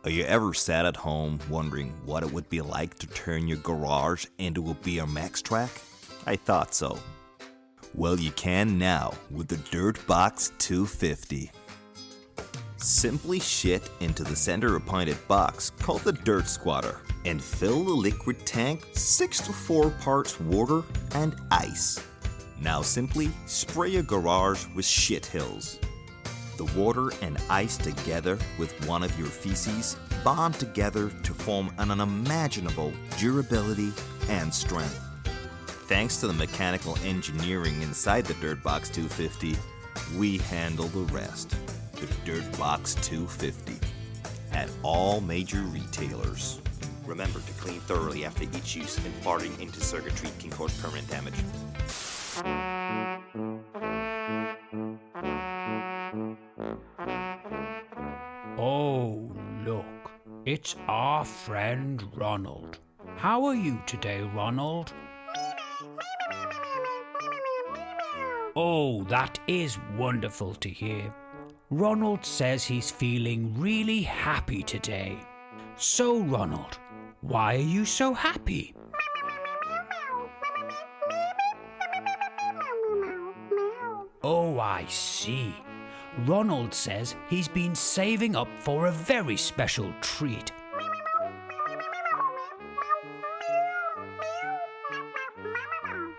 Are you ever sat at home wondering what it would be like to turn your garage into a BMX track? I thought so. Well, you can now with the Dirtbox 250. Simply shit into the center appointed box called the Dirt Squatter and fill the liquid tank 6 to 4 parts water and ice. Now simply spray your garage with shit hills. The water and ice together with one of your feces bond together to form an unimaginable durability and strength. Thanks to the mechanical engineering inside the Dirtbox 250, we handle the rest. The Dirtbox 250 at all major retailers. Remember to clean thoroughly after each use, and farting into circuitry can cause permanent damage. Oh, look, it's our friend Ronald. How are you today, Ronald? Oh, that is wonderful to hear. Ronald says he's feeling really happy today. So, Ronald, why are you so happy? Oh, I see. Ronald says he's been saving up for a very special treat.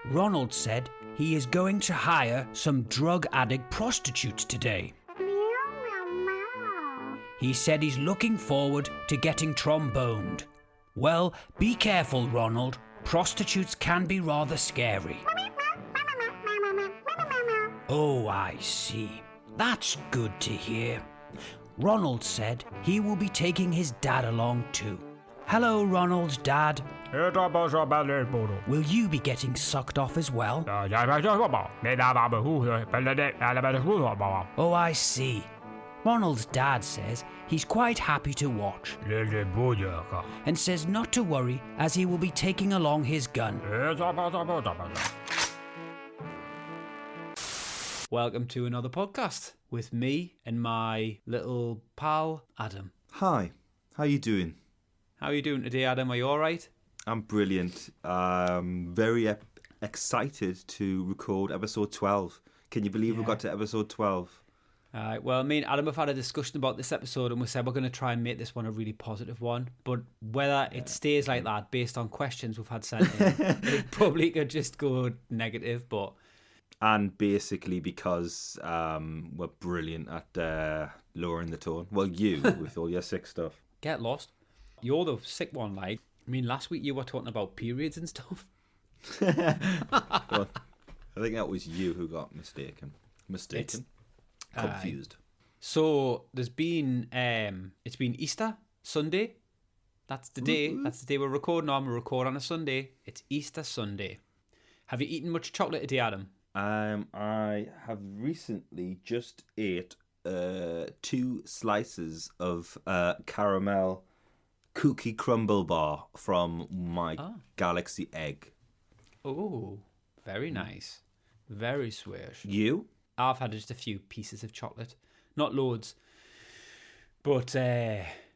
Ronald said he is going to hire some drug addict prostitutes today. He said he's looking forward to getting tromboned. Well, be careful, Ronald. Prostitutes can be rather scary. Oh, I see. That's good to hear. Ronald said he will be taking his dad along too. Hello, Ronald's dad. Will you be getting sucked off as well? Oh, I see. Ronald's dad says he's quite happy to watch and says not to worry as he will be taking along his gun. Welcome to another podcast with me and my little pal, Adam. Hi, how you doing? How are you doing today, Adam? Are you alright? I'm brilliant. Very excited to record episode 12. Can you believe we got to episode 12? Well, me and Adam have had a discussion about this episode and we said we're going to try and make this one a really positive one. But whether it stays like that based on questions we've had sent in, it probably could just go negative. And basically because we're brilliant at lowering the tone. Well, you, with all your sick stuff. Get lost. You're the sick one, like. I mean, last week you were talking about periods and stuff. Well, I think that was you who got mistaken. Confused. So there's been it's been Easter Sunday. That's the day. Mm-hmm. That's the day we're recording on. We record on a Sunday. It's Easter Sunday. Have you eaten much chocolate today, Adam? I have recently just ate 2 slices of caramel cookie crumble bar from my Galaxy Egg. Oh, very nice. Very swish. You? I've had just a few pieces of chocolate. Not loads. But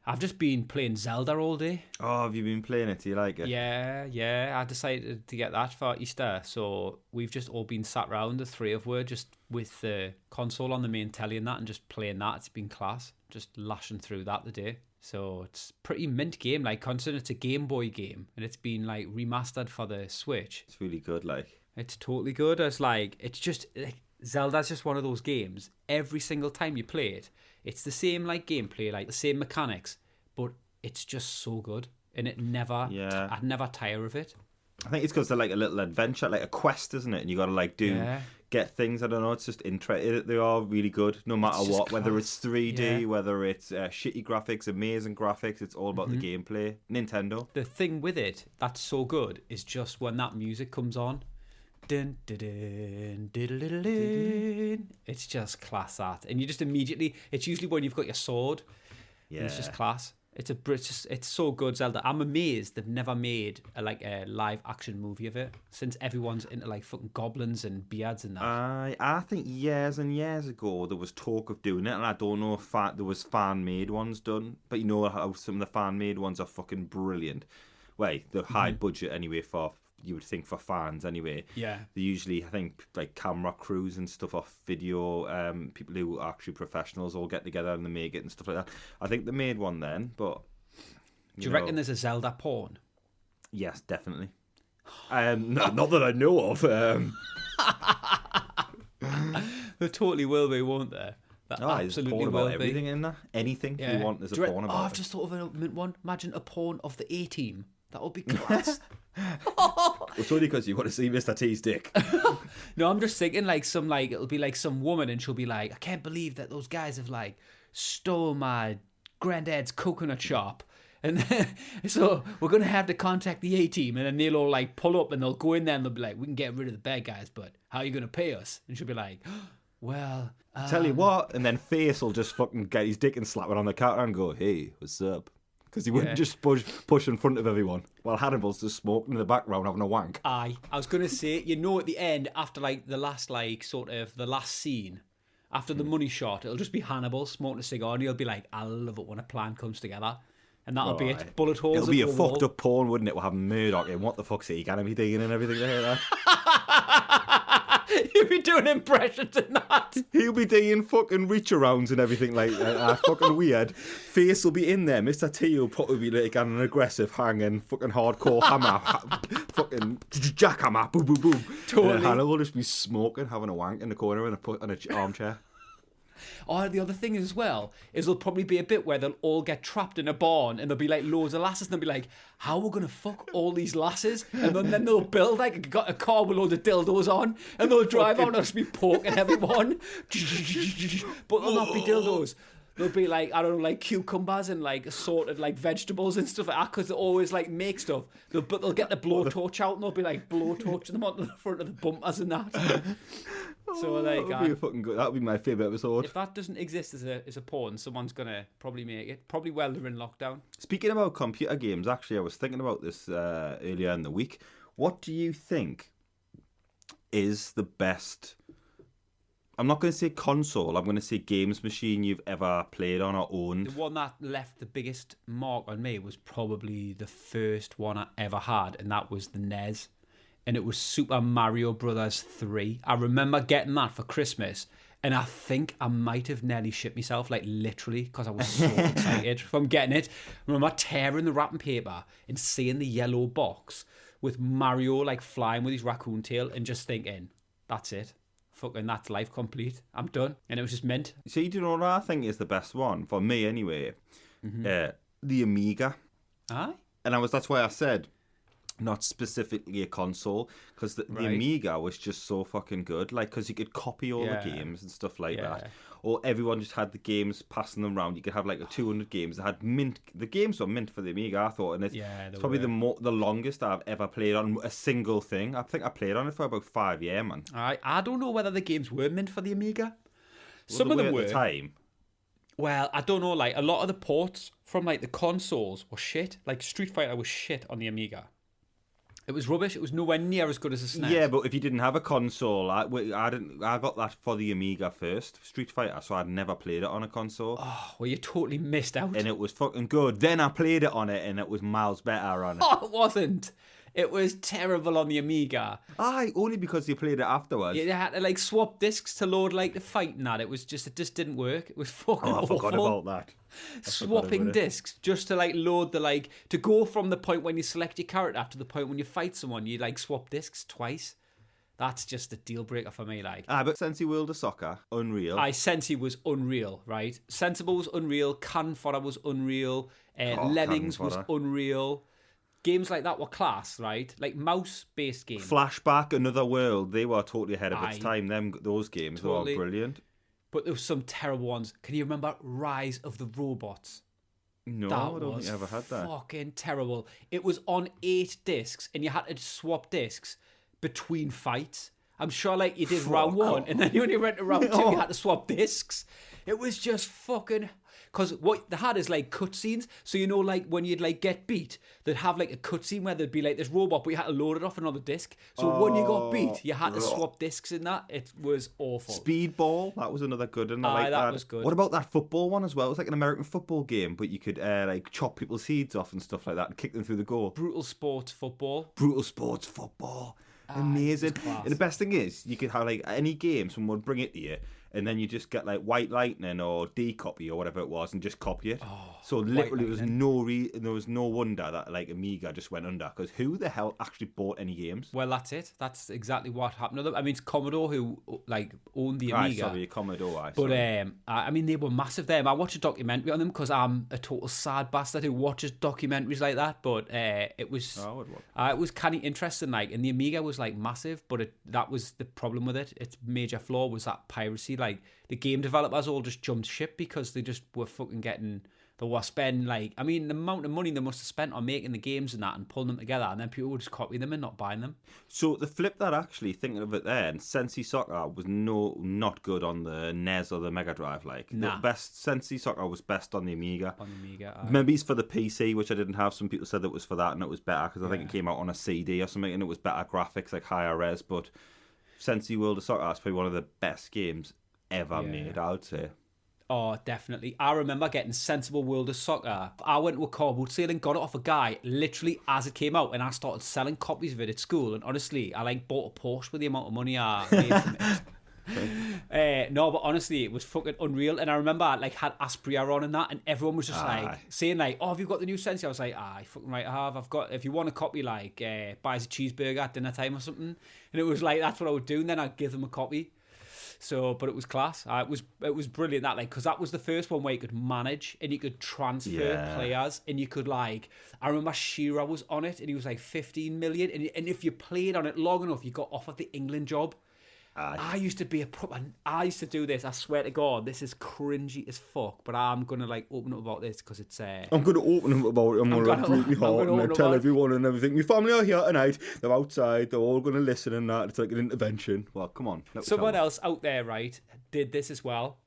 I've just been playing Zelda all day. Oh, have you been playing it? Do you like it? Yeah. I decided to get that for Easter. So we've just all been sat round, the three of us, just with the console on the main telly and that, and just playing that. It's been class. Just lashing through that today. So it's pretty mint game, like, considering it's a Game Boy game. And it's been, like, remastered for the Switch. It's really good, like. It's totally good. It's just... Zelda's just one of those games. Every single time you play it, it's the same like gameplay, like the same mechanics, but it's just so good, and it never, I'd never tire of it. I think it's because they're like a little adventure, like a quest, isn't it? And you got to like get things. I don't know. It's just interesting. They are really good, no matter what. Whether it's 3D, whether it's shitty graphics, amazing graphics. It's all about the gameplay. Nintendo. The thing with it that's so good is just when that music comes on. Dun, dun, dun, dun, dun, dun. It's just class that, and you just immediately. It's usually when you've got your sword. Yeah, it's just class. It's so good, Zelda. I'm amazed they've never made a live action movie of it, since everyone's into like fucking goblins and beards and that. I think years and years ago there was talk of doing it, and I don't know if there was fan made ones done, but you know how some of the fan made ones are fucking brilliant. Well, they're high budget anyway, for you would think for fans anyway. Yeah. They usually, I think, like camera crews and stuff off video, people who are actually professionals all get together and they make it and stuff like that. I think they made one then, but... Do you reckon there's a Zelda porn? Yes, definitely. Not that I know of. There totally will be, won't there? That absolutely will be. Everything in there. Anything you want, there's a porn about. I've just thought of one. Imagine a porn of the A-Team. That would be class. It's only because you want to see Mr. T's dick. No, I'm just thinking it'll be like some woman and she'll be like, I can't believe that those guys have like stole my granddad's coconut shop. And then, so we're going to have to contact the A-Team, and then they'll all like pull up and they'll go in there and they'll be like, we can get rid of the bad guys, but how are you going to pay us? And she'll be like, well... Tell you what, and then Face will just fucking get his dick and slap it on the counter and go, hey, what's up? Because he wouldn't just push in front of everyone while Hannibal's just smoking in the background having a wank. Aye. I was going to say, at the end, after like the last scene, after the money shot, it'll just be Hannibal smoking a cigar and he'll be like, I love it when a plan comes together. And that'll be it. Bullet holes. It'll be a fucked up porn, wouldn't it? We'll have Murdoch in. What the fuck's he going to be digging and everything like that? He'll be doing impressions in that. He'll be doing fucking reach arounds and everything like that. Fucking weird. Face will be in there. Mr. T will probably be like an aggressive hanging fucking hardcore hammer. Fucking jackhammer. Boom, boom, boom. Totally. Hannah will just be smoking, having a wank in the corner in an armchair. Oh, the other thing as well is there'll probably be a bit where they'll all get trapped in a barn and there'll be like loads of lasses and they'll be like, how are we going to fuck all these lasses? And then they'll build like a car with loads of dildos on and they'll drive out and they'll just be poking everyone. But they'll not be dildos. They'll be like, I don't know, like cucumbers and like assorted like vegetables and stuff like that because they always like make stuff. But they'll get the blowtorch out and they'll be like blowtorching them onto the front of the bumpers and that. So like, that would be a fucking good. That would be my favourite episode. If that doesn't exist as a porn, someone's gonna probably make it. Probably while they're in lockdown. Speaking about computer games, actually, I was thinking about this earlier in the week. What do you think is the best? I'm not going to say console. I'm going to say games machine you've ever played on or owned. The one that left the biggest mark on me was probably the first one I ever had, and that was the NES. And it was Super Mario Brothers 3. I remember getting that for Christmas, and I think I might have nearly shit myself, like literally, because I was so excited from getting it. I remember tearing the wrapping paper and seeing the yellow box with Mario like flying with his raccoon tail and just thinking, that's it. Fucking that's life complete. I'm done. And it was just mint. See, do you know what I think is the best one? For me, anyway. The Amiga. Aye? And that's why I said not specifically a console, because the Amiga was just so fucking good. Like, because you could copy all the games and stuff like that. Or everyone just had the games, passing them around. You could have like 200 games that had mint. The games were mint for the Amiga, I thought. And it's probably the longest I've ever played on a single thing. I think I played on it for about 5 years, man. I don't know whether the games were mint for the Amiga. Well, Some of them were. At the time. Well, I don't know. Like, a lot of the ports from like the consoles were shit. Like, Street Fighter was shit on the Amiga. It was rubbish. It was nowhere near as good as a SNES. Yeah, but if you didn't have a console, I got that for the Amiga first, Street Fighter, so I'd never played it on a console. Oh, well, you totally missed out. And it was fucking good. Then I played it on it, and it was miles better on it. Oh, it wasn't. It was terrible on the Amiga. Aye, only because you played it afterwards. You had to like swap discs to load like the fight and that. It just didn't work. It was fucking awful. I forgot about that. Swapping discs just to like load to go from the point when you select your character to the point when you fight someone, you like swap discs twice. That's just a deal breaker for me. Like, but Sensi World of Soccer, unreal. Sensi was unreal, right? Sensible was unreal. Cannon Fodder was unreal. Lemmings was unreal. Games like that were class, right? Like mouse-based games. Flashback, Another World, they were totally ahead of its time. Those games were brilliant. But there were some terrible ones. Can you remember Rise of the Robots? No, I don't think I ever had that. Fucking terrible. It was on 8 discs, and you had to swap discs between fights. I'm sure, like, you did round 1, and then when you went to round 2, you had to swap discs. It was just fucking... because what they had is like cutscenes. So you know, like when you'd like get beat, they'd have like a cutscene where there'd be like this robot, but you had to load it off another disc. So when you got beat, you had to swap discs in that. It was awful. Speedball, that was another good one. I like that was good. What about that football one as well? It was like an American football game, but you could like chop people's heads off and stuff like that and kick them through the goal. Brutal sports football. Amazing. And the best thing is, you could have like any game, someone would bring it to you, and then you just get like White Lightning or D-Copy or whatever it was, and just copy it. So literally, there was no wonder that like Amiga just went under, because who the hell actually bought any games? Well, that's it. That's exactly what happened to them. I mean, it's Commodore who like owned the Amiga. Sorry, Commodore. But I mean, they were massive there. I watched a documentary on them because I'm a total sad bastard who watches documentaries like that. But it was kind of interesting. Like, and the Amiga was like massive, but that was the problem with it. Its major flaw was that piracy. Like, the game developers all just jumped ship because they just were fucking getting. They were spending like, I mean, the amount of money they must have spent on making the games and that and pulling them together, and then people would just copy them and not buying them. So the flip that, actually thinking of it then, Sensi Soccer was not good on the NES or the Mega Drive. Like, the best Sensi Soccer was best on the Amiga. Maybe it's for the PC, which I didn't have. Some people said that it was for that and it was better because I think it came out on a CD or something and it was better graphics, like higher res. But Sensi World of Soccer is probably one of the best games ever made, I would say. Oh, definitely. I remember getting Sensible World of Soccer. I went to a car boot sale and got it off a guy literally as it came out, and I started selling copies of it at school, and honestly, I like bought a Porsche with the amount of money I made from it. No, but honestly, it was fucking unreal. And I remember I like had Aspria on and that, and everyone was just like saying like, "Oh, have you got the new Sensi?" I was like, fucking right, I have. I've got. If you want a copy, like buys a cheeseburger at dinner time or something." And it was like that's what I would do, and then I'd give them a copy. So, but it was class. It was brilliant that, like, because that was the first one where you could manage and you could transfer players, and you could like. I remember Shearer was on it, and he was like 15 million, and if you played on it long enough, you got offered the England job. I used to be I used to do this. I swear to God, this is cringy as fuck. But I'm gonna like open up about this because it's. I'm gonna open up about it. I'm gonna like break my heart and tell everyone and everything. My family are here tonight. They're outside. They're all gonna listen and that. It's like an intervention. Well, come on. Someone else out there, right, did this as well.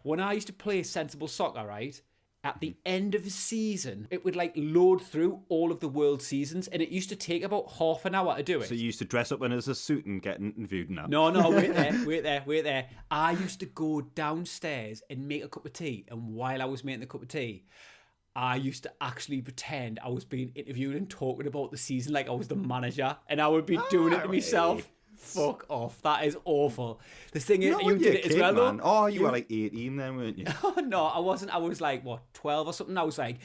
When I used to play Sensible Soccer, right. At the end of the season, it would like load through all of the world seasons, and it used to take about half an hour to do it. So you used to dress up in as a suit and get interviewed now? No, wait there. I used to go downstairs and make a cup of tea, and while I was making the cup of tea, I used to actually pretend I was being interviewed and talking about the season like I was the manager, and I would be doing it to myself. Fuck off. That is awful. The thing is, you did it as well, man. Oh, you were like 18 then, weren't you? No, I wasn't. I was like, 12 or something? I was like,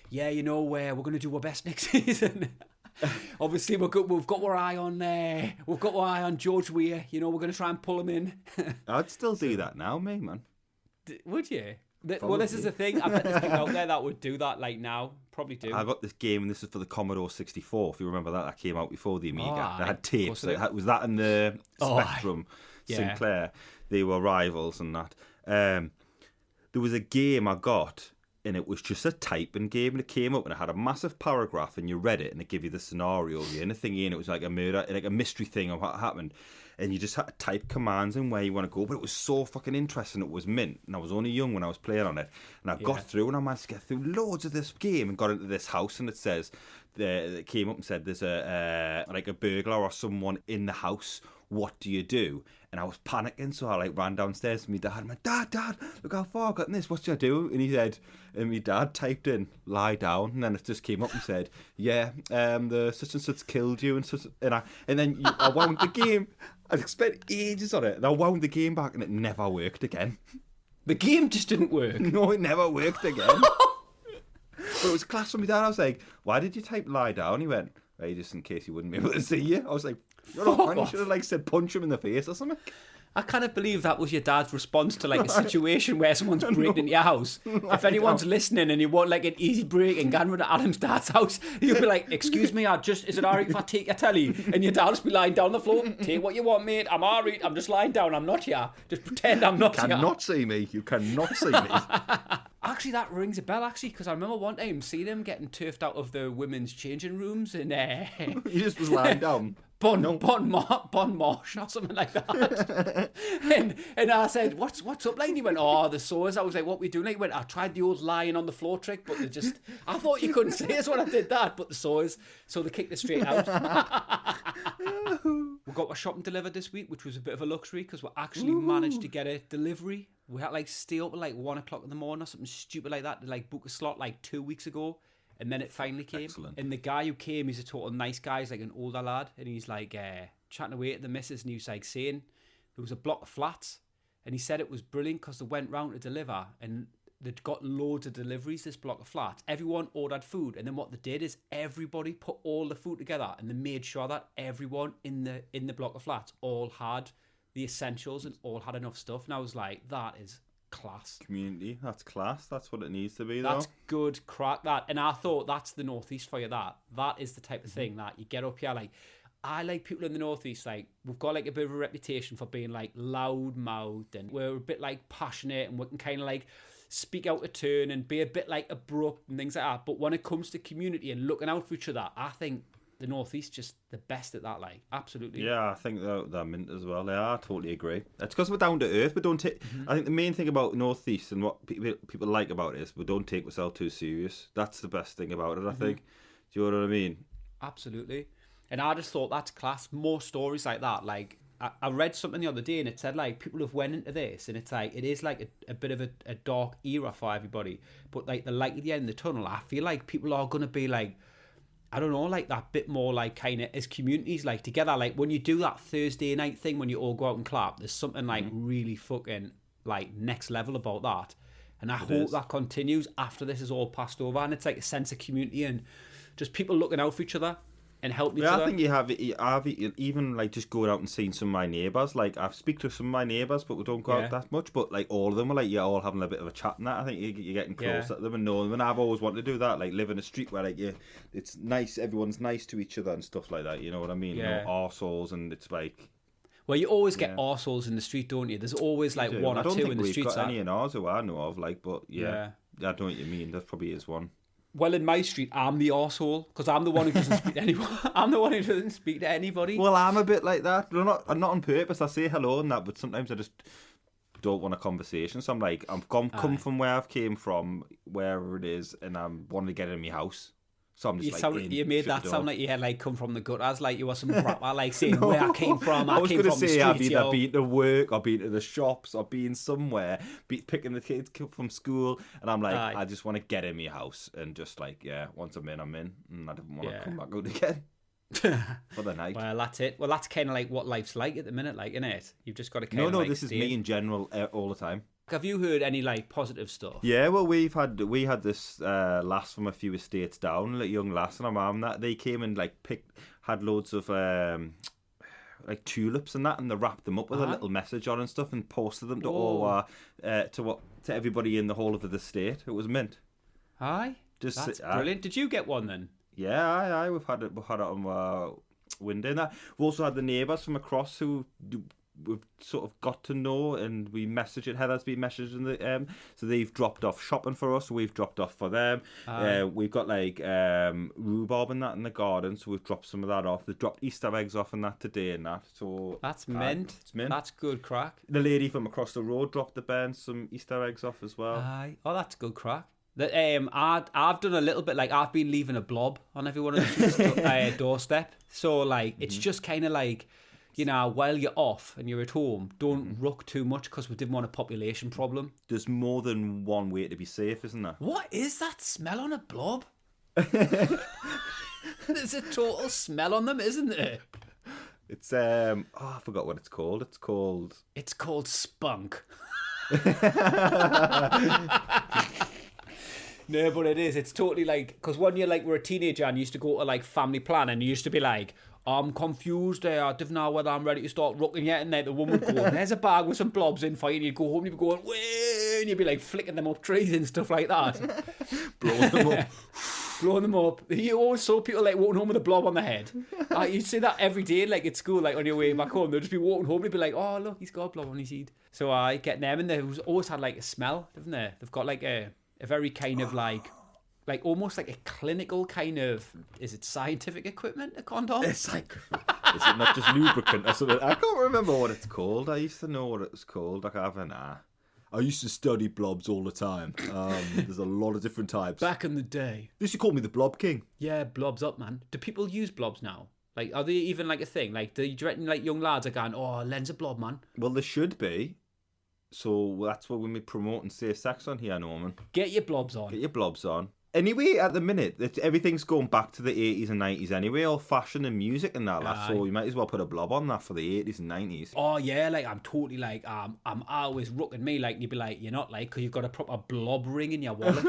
yeah, you know, we're going to do our best next season. Obviously, we've got our eye on we've got our eye on George Weah. You know, we're going to try and pull him in. I'd still do that now, me, man. Would you? Well, this is the thing. I bet there's people out there that would do that like now. Probably do. I got this game, and this is for the Commodore 64. If you remember that came out before the Amiga. They had tapes. Was that in the Spectrum, Sinclair? They were rivals and that. There was a game I got, and it was just a typing game, and it came up and it had a massive paragraph, and you read it, and it gave you the scenario, and the thing, and it was like a murder, like a mystery thing of what happened. And you just had to type commands in where you want to go. But it was so fucking interesting. It was mint. And I was only young when I was playing on it. And I got through, and I managed to get through loads of this game and got into this house. And it says, it came up and said, there's like a burglar or someone in the house. What do you do? And I was panicking, so I like ran downstairs to my dad. I'm like, Dad, look how far I've gotten this. What should I do? And he said, and my dad typed in, lie down. And then it just came up and said, the such and such killed you. And then I wound the game. I spent ages on it. And I wound the game back and it never worked again. The game just didn't work? No, it never worked again. But it was a class from my dad. I was like, why did you type lie down? He went, hey, just in case he wouldn't be able to see you. I was like, you should have like said punch him in the face or something. I kind of believe that was your dad's response to like a situation where someone's breaking into your house. If anyone's listening and you want like an easy break and going to Adam's dad's house, you'll be like, excuse me, is it alright if I take your telly? And your dad'll just be lying down on the floor. Take what you want, mate. I'm alright. I'm just lying down. I'm not here. Just pretend I'm not here. You cannot see me. You cannot see me. Actually, that rings a bell, actually, because I remember one time seeing him getting turfed out of the women's changing rooms and... He just was lying down. Bon Marsh or something like that. and I said, what's up, like? And he went, oh, the saws. I was like, what we doing? Like, he went, I tried the old lying on the floor trick, but they just, I thought you couldn't say us when I did that, but the saws, so they kicked it straight out. We got our shopping delivered this week, which was a bit of a luxury because we actually managed to get a delivery. We had like stay up at like 1 o'clock in the morning or something stupid like that to like book a slot like 2 weeks ago. And then it finally came. Excellent. And the guy who came, he's a total nice guy. He's like an older lad. And he's like chatting away at the missus. And he was like saying there was a block of flats. And he said it was brilliant because they went round to deliver. And they'd got loads of deliveries, this block of flats. Everyone ordered food. And then what they did is everybody put all the food together. And they made sure that everyone in the block of flats all had the essentials and all had enough stuff. And I was like, that is class. Community, that's class. That's what it needs to be, That's though. good crack, that. And I thought that's the Northeast for you, that is the type of thing that you get up here. Like, I like people in the Northeast, like, we've got like a bit of a reputation for being like loud-mouthed, and we're a bit like passionate, and we can kind of like speak out of turn and be a bit like abrupt and things like that. But when it comes to community and looking out for each other, I think the Northeast just the best at that, like, absolutely. Yeah, I think they're mint as well. Yeah, I totally agree. It's because we're down to earth. We don't take. I think the main thing about Northeast and what people like about it is we don't take ourselves too serious. That's the best thing about it, I think. Do you know what I mean? Absolutely. And I just thought that's class. More stories like that. Like, I read something the other day and it said like people have went into this and it's like it is like a bit of a dark era for everybody. But like the light at the end of the tunnel, I feel like people are gonna be like, I don't know, like that bit more like kind of as communities like together. Like when you do that Thursday night thing when you all go out and clap, there's something like really fucking like next level about that. And I hope that continues after this is all passed over. And it's like a sense of community and just people looking out for each other and helping each other. I think you have even like just going out and seeing some of my neighbours. Like I've speak to some of my neighbours, but we don't go out that much. But like all of them are like, you're all having a bit of a chat and that. I think you're getting close to them and knowing them. And I've always wanted to do that, like live in a street where like it's nice, everyone's nice to each other and stuff like that. You know what I mean? Yeah. No arseholes, and it's like. Well, you always get arseholes in the street, don't you? There's always like one or two in the streets. I don't think we've got any in ours who I know of, like, but yeah, I know what you mean. There probably is one. Well, in my street, I'm the arsehole because I'm the one who doesn't speak to anyone. I'm the one who doesn't speak to anybody. Well, I'm a bit like that. I'm not on purpose. I say hello and that, but sometimes I just don't want a conversation. So I'm like, I've come from where I've came from, wherever it is, and I'm wanting to get in my house. So I'm just you made that sound like you had like come from the gutters, like you were some rapper, like saying where I came from. I was going to say I've either been to work or been to the shops or been somewhere, picking the kids up from school, and I'm like, I just want to get in my house and just like, once I'm in, and I don't want to come back out again. For the night. Well, that's it. Well, that's kind of like what life's like at the minute, like, isn't it? You've just got to kind of this is me in general all the time. Have you heard any like positive stuff? Yeah, well, we had this lass from a few estates down, like young lass and her mum, that they came and like had loads of like tulips and that, and they wrapped them up with a little message on and stuff, and posted them to all to everybody in the whole of the estate. It was mint. Aye, that's brilliant. Did you get one then? Yeah, aye. We've had it on our window and that. We've also had the neighbours from across who we've sort of got to know, and we message it. Heather's been messaging the so they've dropped off shopping for us, so we've dropped off for them. We've got like rhubarb and that in the garden, so we've dropped some of that off. They've dropped Easter eggs off and that today and that. So that's mint. It's mint. That's good crack. The lady from across the road dropped the Ben some Easter eggs off as well. Aye. Oh, that's good crack. I've done a little bit, like I've been leaving a blob on every one of the doorstep. So like it's just kind of like, you know, while you're off and you're at home, don't ruck too much because we didn't want a population problem. There's more than one way to be safe, isn't there? What is that smell on a blob? There's a total smell on them, isn't there? It's I forgot what it's called. It's called spunk. No, but it is. It's totally like, because when you were a teenager and you used to go to like family plan and you used to be like, I'm confused there. I don't know whether I'm ready to start rocking yet. And then the woman would go, there's a bag with some blobs in for you. And you'd go home and you'd be going, wait, and you'd be like flicking them up trees and stuff like that. Blowing them up. You always saw people like walking home with a blob on the head. You'd see that every day, like at school, like on your way back home. They'd just be walking home and you'd be like, oh, look, he's got a blob on his head. So I get them, and they've always had like a smell, haven't they? They've got like a very kind of like almost like a clinical kind of, is it scientific equipment, a condom? It's like Is it not just lubricant or something? I can't remember what it's called. I used to know what it was called. Like, I used to study blobs all the time. There's a lot of different types. Back in the day. They used to call me the Blob King. Yeah, blobs up, man. Do people use blobs now? Like, are they even like a thing? Like, do you reckon like young lads are going, oh, Len's a blob, man? Well, there should be. So that's what we promote and safe sex on here, Norman. Get your blobs on. Get your blobs on. Anyway, at the minute, everything's going back to the 80s and 90s anyway, all fashion and music and that. So you might as well put a blob on that for the 80s and 90s. Oh, yeah, like, I'm totally like, I'm always rooking me, like, you'd be like, you're not like, because you've got a proper blob ring in your wallet.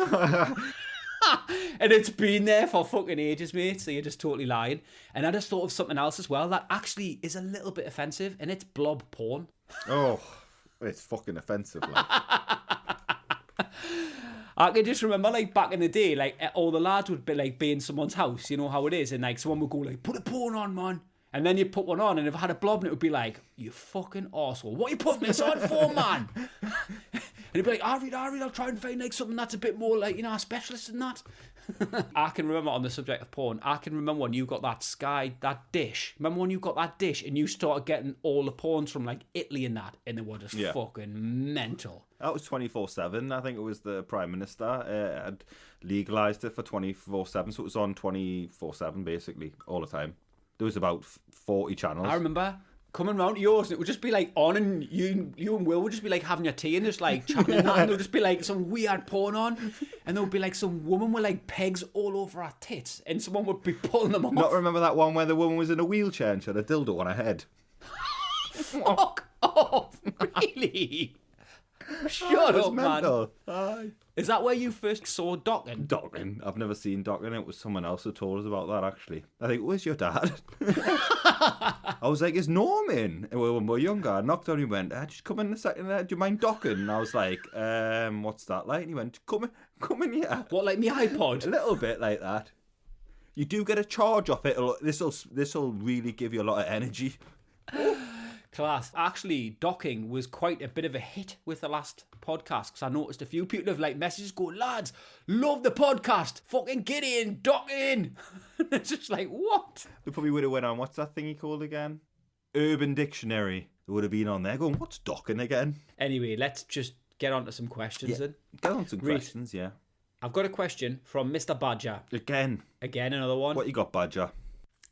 And it's been there for fucking ages, mate, so you're just totally lying. And I just thought of something else as well that actually is a little bit offensive, and it's blob porn. Oh, it's fucking offensive, like. I can just remember, like, back in the day, like, all the lads would be, like, be in someone's house, you know how it is, and, like, someone would go, like, put a porn on, man. And then you'd put one on, and if I had a blob, and it would be like, you fucking arsehole, what are you putting this on for, man? And he'd be like, I'll try and find, like, something that's a bit more, like, you know, a specialist than that. I can remember, on the subject of porn, I can remember when you got that dish. Remember when you got that dish and you started getting all the porns from, like, Italy and that, and they were just fucking mental. That was 24/7. I think it was the Prime Minister had legalised it for 24/7, so it was on 24/7 basically all the time. There was about 40 channels. I remember coming round to yours, and it would just be like on, and you and Will would just be like having your tea and just like chatting and that, and there would just be like some weird porn on, and there would be like some woman with like pegs all over her tits, and someone would be pulling them off. Not remember that one where the woman was in a wheelchair and she had a dildo on her head? Fuck off, really? Shut up, man. Aye. Is that where you first saw Docking? Docking. I've never seen Docking. It was someone else who told us about that, actually. I think, where's your dad? I was like, is Norm in? And when we were younger, I knocked on him and went, just come in a second. Do you mind docking? And I was like, what's that like? And he went, come in here. What, like me iPod? A little bit like that. You do get a charge off it. This'll really give you a lot of energy. Class. Actually, Docking was quite a bit of a hit with the last podcast, because I noticed a few people have like messages go, lads, love the podcast, fucking get in, Docking. It's just like, what? They probably would have went on, what's that thing he called again? Urban Dictionary. They would have been on there going, what's Docking again? Anyway, let's just get on to some questions then. Get on some questions, yeah. I've got a question from Mr. Badger. Again, another one. What you got, Badger?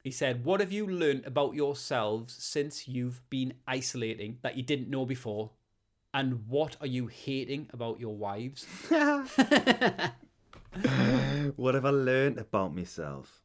He said, what have you learned about yourselves since you've been isolating that you didn't know before? And what are you hating about your wives? What have I learned about myself?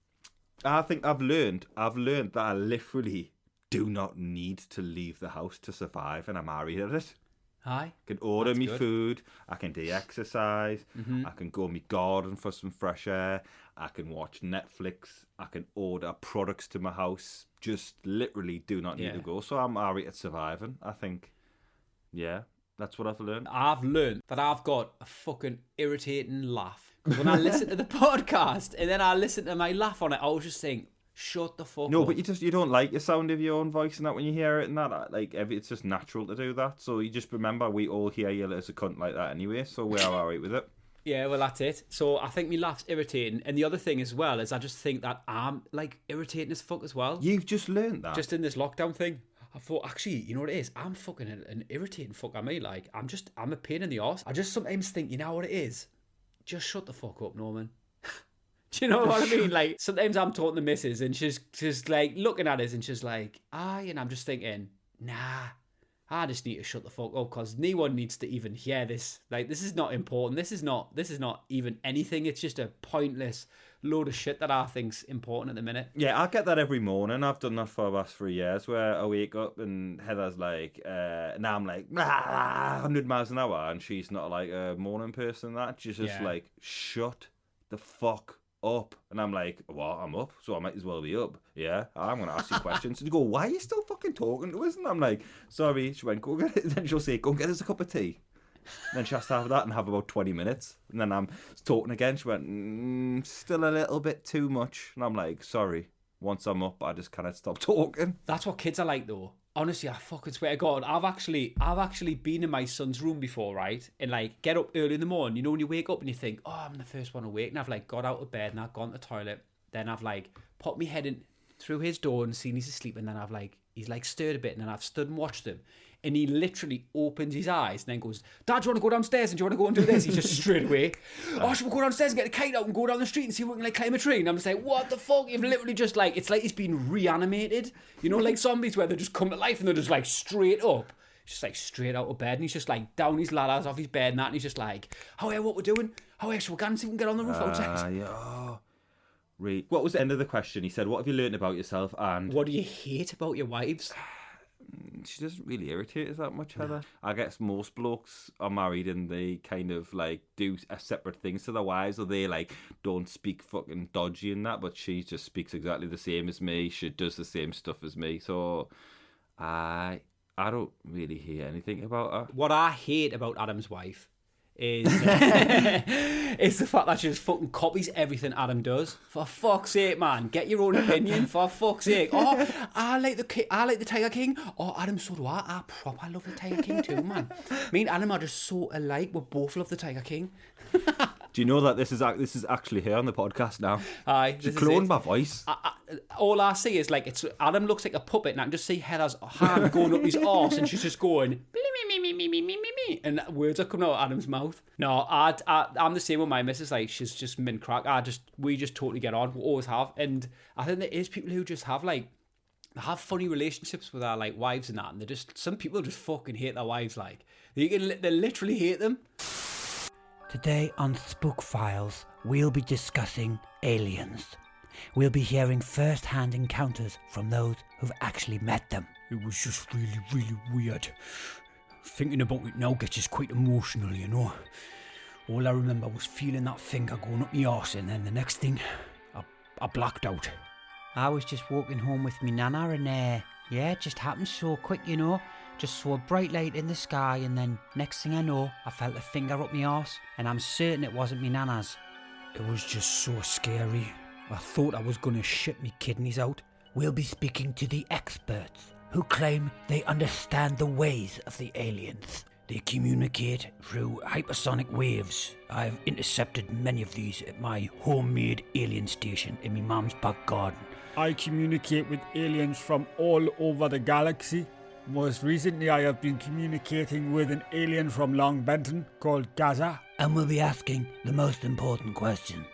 I think I've learned that I literally do not need to leave the house to survive, and I'm married at it. Hi. I can order me food, I can do exercise, I can go in my garden for some fresh air, I can watch Netflix, I can order products to my house, just literally do not need to go. So I'm married at surviving, I think. Yeah, that's what I've learned. I've learned that I've got a fucking irritating laugh. When I listen to the podcast and then I listen to my laugh on it, I was just saying, shut the fuck up. No, but you don't like the sound of your own voice and that when you hear it and that. Like, it's just natural to do that. So you just remember, we all hear you as a cunt like that anyway, so we're alright with it. Yeah, well, that's it. So I think my laugh's irritating. And the other thing as well is I just think that I'm, like, irritating as fuck as well. You've just learned that? Just in this lockdown thing. I thought, actually, you know what it is? I'm fucking an irritating fuck. I mean, like, I'm a pain in the arse. I just sometimes think, you know what it is? Just shut the fuck up, Norman. Do you know what I mean? Like, sometimes I'm talking to missus and she's just like looking at us and she's like, and I'm just thinking, nah, I just need to shut the fuck up because no one needs to even hear this. Like, this is not important. This is not even anything. It's just a pointless load of shit that I think's important at the minute. Yeah, I get that every morning. I've done that for the last 3 years where I wake up and Heather's like, now I'm like, 100 miles an hour, and she's not like a morning person. That she's just like, shut the fuck up. And I'm like, well, I'm up, so I might as well be up. Yeah, I'm going to ask you questions. And you go, why are you still fucking talking to us? And I'm like, sorry. She went, go get it. Then she'll say, go and get us a cup of tea. And then she has to have that and have about 20 minutes. And then I'm talking again. She went, still a little bit too much. And I'm like, sorry. Once I'm up, I just cannot stop talking. That's what kids are like, though. Honestly, I fucking swear to God, I've actually been in my son's room before, right? And like get up early in the morning. You know when you wake up and you think, oh, I'm the first one awake, and I've like got out of bed and I've gone to the toilet. Then I've like popped my head in through his door and seen he's asleep, and then he's stirred a bit, and then I've stood and watched him. And he literally opens his eyes and then goes, Dad, do you want to go downstairs and do you want to go and do this? He's just straight away, should we go downstairs and get a kite out and go down the street and see if we can climb a tree? And I'm just like, what the fuck? You've literally just it's like he's been reanimated. You know, like zombies where they just come to life and they're just straight up. Just straight out of bed, and he's just down his ladders off his bed and that, and he's just oh yeah, what we're doing? Oh yeah, should we go and see if we can get on the roof outside? Yeah. Right. What was the end of the question? He said, what have you learned about yourself, and what do you hate about your wives? She doesn't really irritate us that much, Heather. I guess most blokes are married and they kind of do separate things to their wives, or they don't speak fucking dodgy and that, but she just speaks exactly the same as me. She does the same stuff as me, so I don't really hear anything about her. What I hate about Adam's wife is is the fact that she just fucking copies everything Adam does. For fuck's sake, man, get your own opinion. For fuck's sake. Oh, I like the Tiger King. Oh, Adam, so do I. I love the Tiger King too, man. Me and Adam are just so alike. We both love the Tiger King. Do you know that this is actually here on the podcast now? Aye, she cloned my voice. All I see is it's Adam looks like a puppet, and I can just see Heather's hand going up his arse, and she's just going me, and words are coming out of Adam's mouth. No, I'm the same with my missus. She's just mint crack. We just totally get on. We always have, and I think there is people who just have they have funny relationships with our wives and that, and some people just fucking hate their wives. They literally hate them. Today on Spook Files, we'll be discussing aliens. We'll be hearing first-hand encounters from those who've actually met them. It was just really, really weird. Thinking about it now gets us quite emotional, you know. All I remember was feeling that finger going up my arse, and then the next thing, I blacked out. I was just walking home with me nana, and it just happened so quick, you know. Just saw a bright light in the sky, and then next thing I know, I felt a finger up my arse, and I'm certain it wasn't me nana's. It was just so scary. I thought I was going to shit me kidneys out. We'll be speaking to the experts who claim they understand the ways of the aliens. They communicate through hypersonic waves. I've intercepted many of these at my homemade alien station in my mum's back garden. I communicate with aliens from all over the galaxy. Most recently, I have been communicating with an alien from Long Benton called Gaza. And we'll be asking the most important question.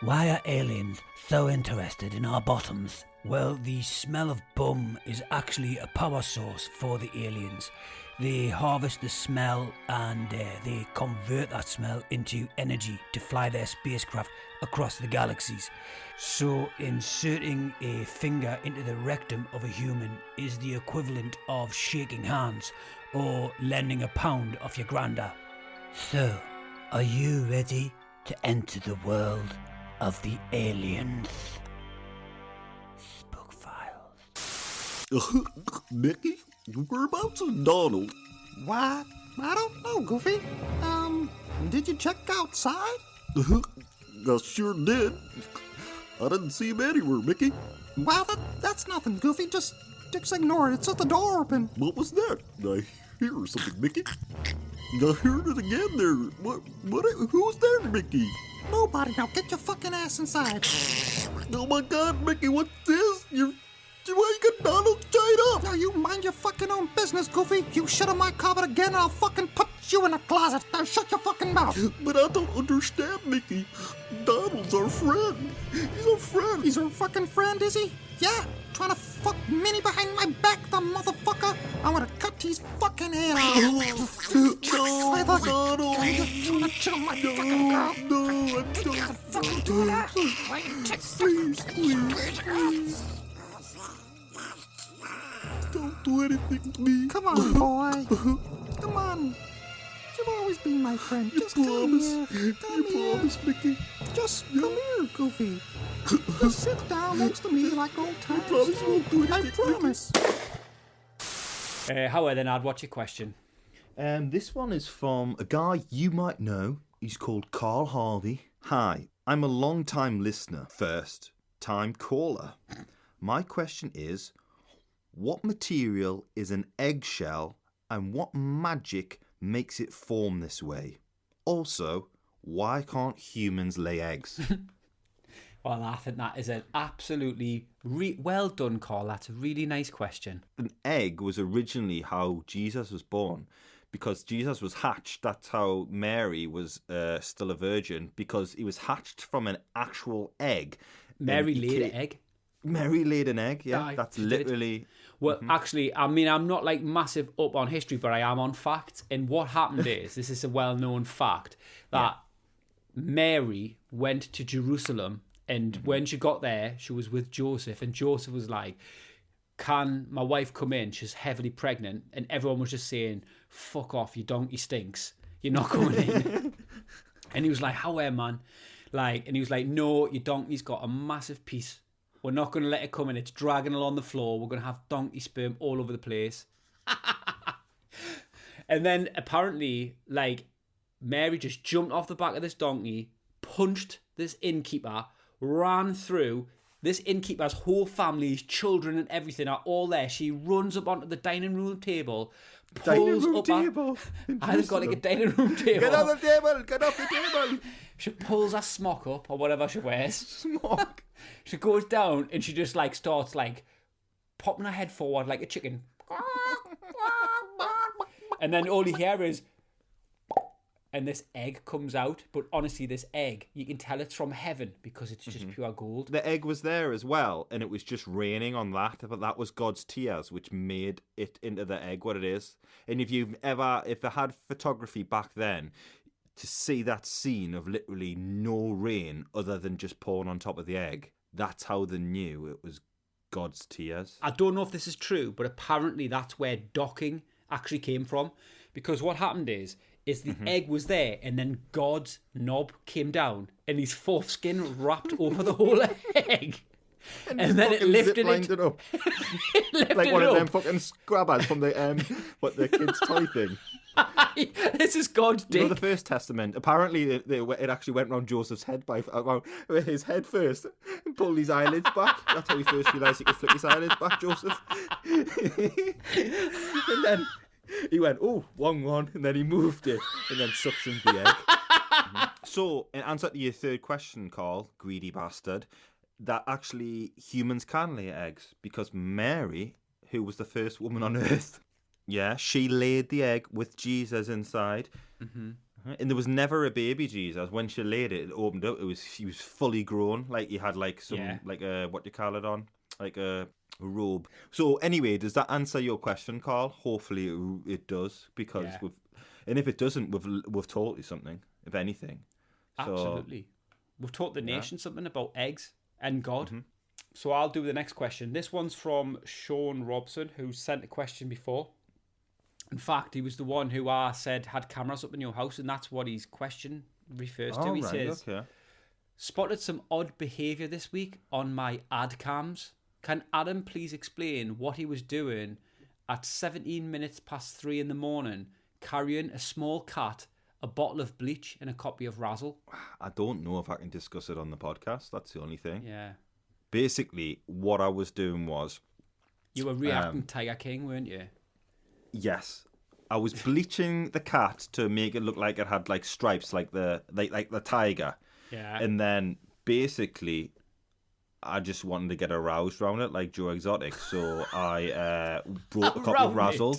Why are aliens so interested in our bottoms? Well, the smell of bum is actually a power source for the aliens. They harvest the smell and they convert that smell into energy to fly their spacecraft across the galaxies. So inserting a finger into the rectum of a human is the equivalent of shaking hands or lending a pound off your granda. So, are you ready to enter the world of the aliens? Spook Files. Mickey, whereabouts is Donald? What? I don't know, Goofy. Did you check outside? I sure did. I didn't see him anywhere, Mickey. Well, that's nothing, Goofy. Just ignore it. It's just the door open. What was that? I hear something, Mickey. I heard it again there. What, who's there, Mickey? Nobody. Now get your fucking ass inside. Oh my God, Mickey, what's this? Why you got Donald tied up? Now you mind your fucking own business, Goofy. You shit on my carpet again, I'll fucking put you in a closet. Now shut your fucking mouth. But I don't understand, Mickey. Donald's our friend. He's our friend. He's our fucking friend, is he? Yeah? Trying to fuck Minnie behind my back, the motherfucker. I want to cut his fucking hair off. No, Donald. You're trying to chill my fucking girl. No, I You can't fucking do that. please. Don't do anything to me. Come on, boy. Come on. You've always been my friend. You Just promise. come here. Come You here. promise, Mickey. Just come here, Goofy. Just sit down next to me like old times. I promise you won't do anything. I promise. How then, Ad, what's your question? This one is from a guy you might know. He's called Carl Harvey. Hi, I'm a long-time listener, first-time caller. My question is, what material is an eggshell and what magic makes it form this way? Also, why can't humans lay eggs? Well, I think that is an absolutely well done, Carl. That's a really nice question. An egg was originally how Jesus was born. Because Jesus was hatched, that's how Mary was still a virgin, because he was hatched from an actual egg. Mary laid an egg? Mary laid an egg, yeah. Aye, that's she did. literally... Well, actually, I mean, I'm not like massive up on history, but I am on facts. And what happened is, this is a well-known fact, that Mary went to Jerusalem, and when she got there, she was with Joseph, and Joseph was like, can my wife come in? She's heavily pregnant. And everyone was just saying, fuck off, your donkey stinks. You're not coming in. And he was like, how man? And he was like, no, your donkey's got a massive piece. We're not going to let it come in. It's dragging along the floor. We're going to have donkey sperm all over the place. And then apparently, Mary just jumped off the back of this donkey, punched this innkeeper, ran through. This innkeeper's whole family, his children and everything are all there. She runs up onto the dining room table, pulls up... I've got a dining room table. Get off the table! Get off the table! She pulls her smock up, or whatever she wears. Smock? She goes down and she just starts popping her head forward like a chicken. And then all you hear is... And this egg comes out, but honestly, this egg, you can tell it's from heaven because it's just pure gold. The egg was there as well, and it was just raining on that, but that was God's tears, which made it into the egg what it is. And if they had photography back then, to see that scene of literally no rain other than just pouring on top of the egg, that's how they knew it was God's tears. I don't know if this is true, but apparently that's where docking actually came from, because what happened is the egg was there, and then God's knob came down, and his foreskin wrapped over the whole egg. And then it lifted it up. Like one of them fucking scrabbers from the kids' toy thing. This is God's dick. You know the First Testament? Apparently it actually went round Joseph's head his head first and pulled his eyelids back. That's how he first realised he could flick his eyelids back, Joseph. And then he went, oh, wrong one, and then he moved it, and then suctioned the egg. So, in answer to your third question, Carl, greedy bastard, that actually humans can lay eggs, because Mary, who was the first woman on earth, she laid the egg with Jesus inside. And there was never a baby Jesus. When she laid it, it opened up. He was fully grown, like he had what do you call it on? Like a robe. So anyway, does that answer your question, Carl? Hopefully it does, because and if it doesn't, we've taught you something, if anything. Absolutely. We've taught the nation something about eggs and God. So I'll do the next question. This one's from Sean Robson, who sent a question before. In fact, he was the one who I said had cameras up in your house, and that's what his question refers to. He says, spotted some odd behaviour this week on my ad cams. Can Adam please explain what he was doing at 17 minutes past 3 in the morning, carrying a small cat, a bottle of bleach, and a copy of Razzle? I don't know if I can discuss it on the podcast. That's the only thing. Yeah. Basically, what I was doing was... You were reacting Tiger King, weren't you? Yes. I was bleaching the cat to make it look like it had stripes like the tiger. Yeah. And then basically I just wanted to get aroused around it like Joe Exotic. So I brought a copy of Razzle.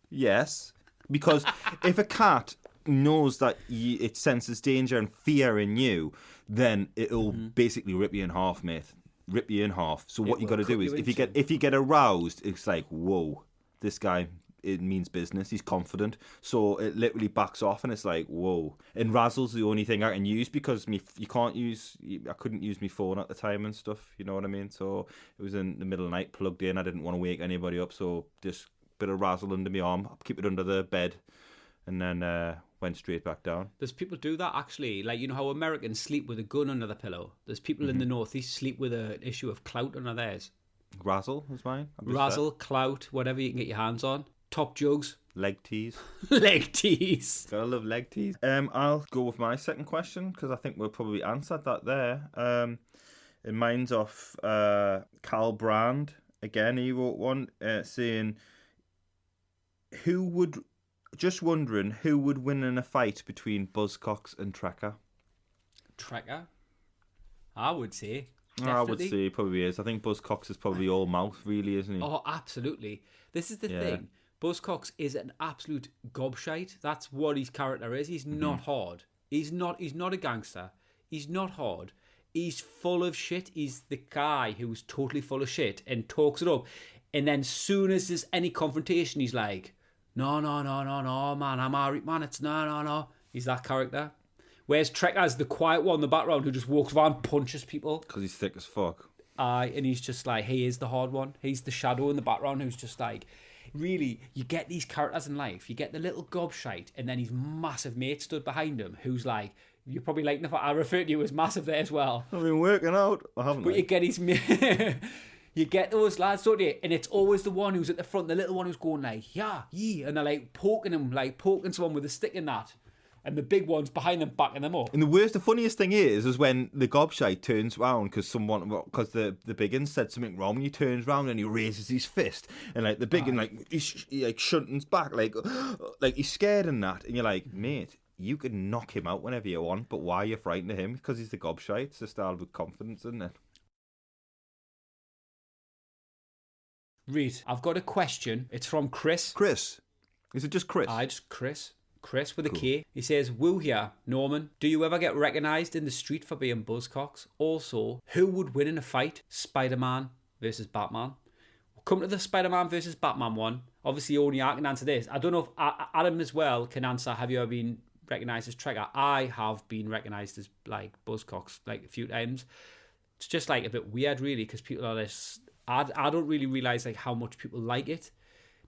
Yes. Because if a cat knows that it senses danger and fear in you, then it'll basically rip you in half, mate. Rip you in half. So what you got to do is if you get aroused, it's like, whoa, this guy, it means business. He's confident. So it literally backs off, and it's like, whoa. And Razzle's the only thing I can use, because I couldn't use my phone at the time and stuff. You know what I mean? So it was in the middle of the night, plugged in. I didn't want to wake anybody up, so just bit of Razzle under my arm. I'll keep it under the bed, and then went straight back down. There's people do that actually. Like, you know how Americans sleep with a gun under the pillow? There's people in the Northeast sleep with an issue of clout under theirs. Razzle was mine. Razzle, clout, whatever you can get your hands on. Top jugs. Leg tees. Leg tees. Gotta love leg tees. I'll go with my second question, because I think we'll probably answered that there. And mine's off Cal Brand. Again, he wrote one saying, just wondering who would win in a fight between Buzzcocks and Trekker? Trekker? I would say. I would Definitely. say he probably is. I think Buzzcocks is probably all mouth, really, isn't he? Oh, absolutely. This is the Yeah. thing. Buzzcocks is an absolute gobshite. That's what his character is. He's not hard. He's not a gangster. He's not hard. He's full of shit. He's the guy who's totally full of shit and talks it up. And then soon as there's any confrontation, he's like, no, man, I'm alright, man. It's no. He's that character. Whereas Trekker's the quiet one in the background who just walks around, punches people. Because he's thick as fuck. And he's just like, he is the hard one. He's the shadow in the background who's just like, really, you get these characters in life. You get the little gobshite, and then his massive mate stood behind him, who's like, you're probably like, I refer to you as massive there as well. I've been working out. I haven't. But you get his mate. You get those lads, don't you? And it's always the one who's at the front, the little one who's going like, yeah, and they're like poking him, like poking someone with a stick in that. And the big one's behind them, backing them up. And the funniest thing is when the gobshite turns round because the big un said something wrong, and he turns round and he raises his fist, and like the big un he like shunts back like he's scared and that, and you're like, mate, you can knock him out whenever you want, but why are you frightened of him? Because he's the gobshite. It's a style with confidence, isn't it? Reed, I've got a question. It's from Chris. Chris, is it just Chris? Just Chris. Chris with a K. He says, woo here, Norman. Do you ever get recognised in the street for being buzzcocks? Also, who would win in a fight? Spider-Man versus Batman. We'll come to the Spider-Man versus Batman one. Obviously, only I can answer this. I don't know if Adam as well can answer, have you ever been recognised as Trekker? I have been recognised as like buzzcocks like a few times. It's just like a bit weird really, because people are this... I don't really realise like how much people like it.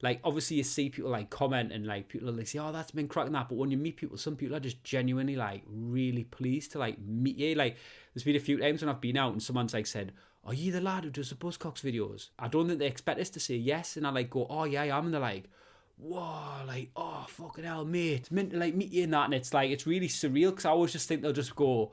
Like, obviously, you see people, like, comment and, like, people are like, say, oh, that's been cracking that. But when you meet people, some people are just genuinely, like, really pleased to, like, meet you. Like, there's been a few times when I've been out and someone's, like, said, are you the lad who does the Buzzcocks videos? I don't think they expect us to say yes. And I, like, go, oh, yeah, I am. And they're like, whoa, like, oh, fucking hell, mate. It's meant to, like, meet you in that. And it's, like, it's really surreal because I always just think they'll just go,